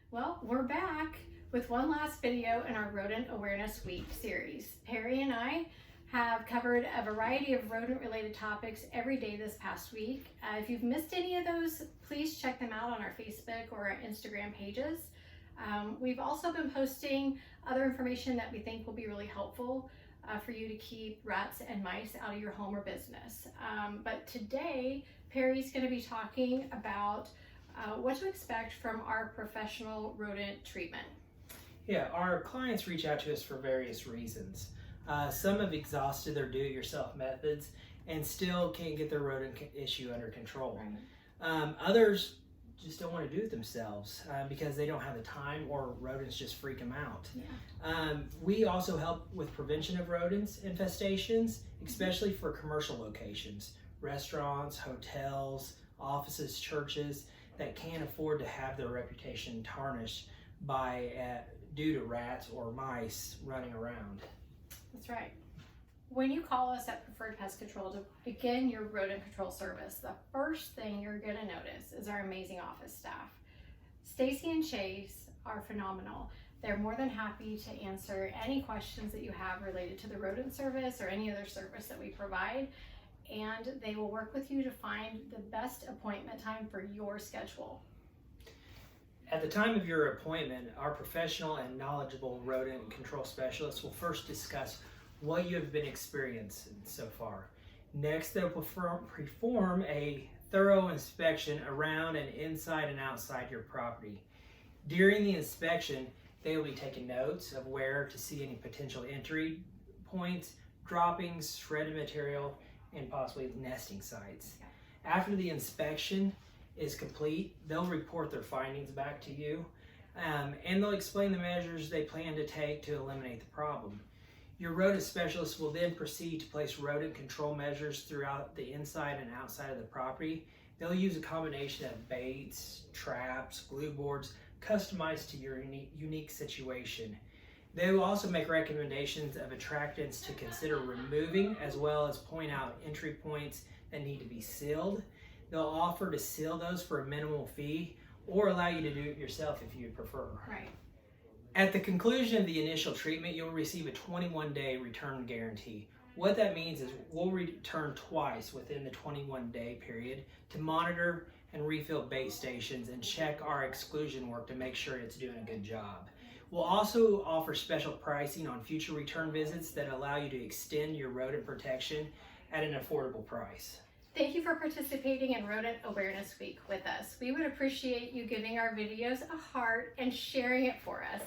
Well, we're back with one last video in our Rodent Awareness Week series. Perry and I have covered a variety of rodent-related topics every day this past week. If you've missed any of those, please check them out on our Facebook or our Instagram pages. We've also been posting other information that we think will be really helpful for you to keep rats and mice out of your home or business. But today, Perry's going to be talking about what to expect from our professional rodent treatment. Yeah, our clients reach out to us for various reasons. Some have exhausted their do-it-yourself methods and still can't get their rodent issue under control. Right. Others just don't want to do it themselves because they don't have the time, or rodents just freak them out. Yeah. We also help with prevention of rodents infestations, especially for commercial locations, restaurants, hotels, offices, churches that can't afford to have their reputation tarnished due to rats or mice running around. That's right. When you call us at Preferred Pest Control to begin your rodent control service, the first thing you're going to notice is our amazing office staff. Stacy and Chase are phenomenal. They're more than happy to answer any questions that you have related to the rodent service or any other service that we provide, and they will work with you to find the best appointment time for your schedule. At the time of your appointment, our professional and knowledgeable rodent control specialists will first discuss what you have been experiencing so far. Next, they'll perform a thorough inspection around and inside and outside your property. During the inspection, they will be taking notes of where to see any potential entry points, droppings, shredded material, and possibly nesting sites. After the inspection is complete, they'll report their findings back to you, and they'll explain the measures they plan to take to eliminate the problem. Your rodent specialist will then proceed to place rodent control measures throughout the inside and outside of the property. They'll use a combination of baits, traps, glue boards, customized to your unique situation. They will also make recommendations of attractants to consider removing, as well as point out entry points that need to be sealed. They'll offer to seal those for a minimal fee, or allow you to do it yourself if you prefer. Right. At the conclusion of the initial treatment, you'll receive a 21-day return guarantee. What that means is we'll return twice within the 21-day period to monitor and refill bait stations and check our exclusion work to make sure it's doing a good job. We'll also offer special pricing on future return visits that allow you to extend your rodent protection at an affordable price. Thank you for participating in Rodent Awareness Week with us. We would appreciate you giving our videos a heart and sharing it for us.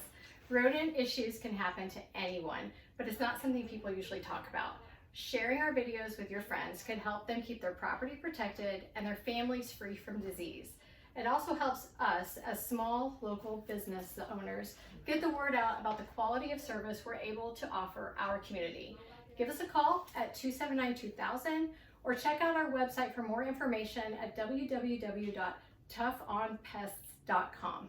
Rodent issues can happen to anyone, but it's not something people usually talk about. Sharing our videos with your friends could help them keep their property protected and their families free from disease. It also helps us, as small local business owners, get the word out about the quality of service we're able to offer our community. Give us a call at 279-2000 or check out our website for more information at www.toughnonpests.com.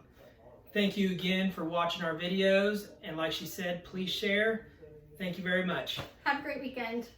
Thank you again for watching our videos, and like she said, please share. Thank you very much. Have a great weekend.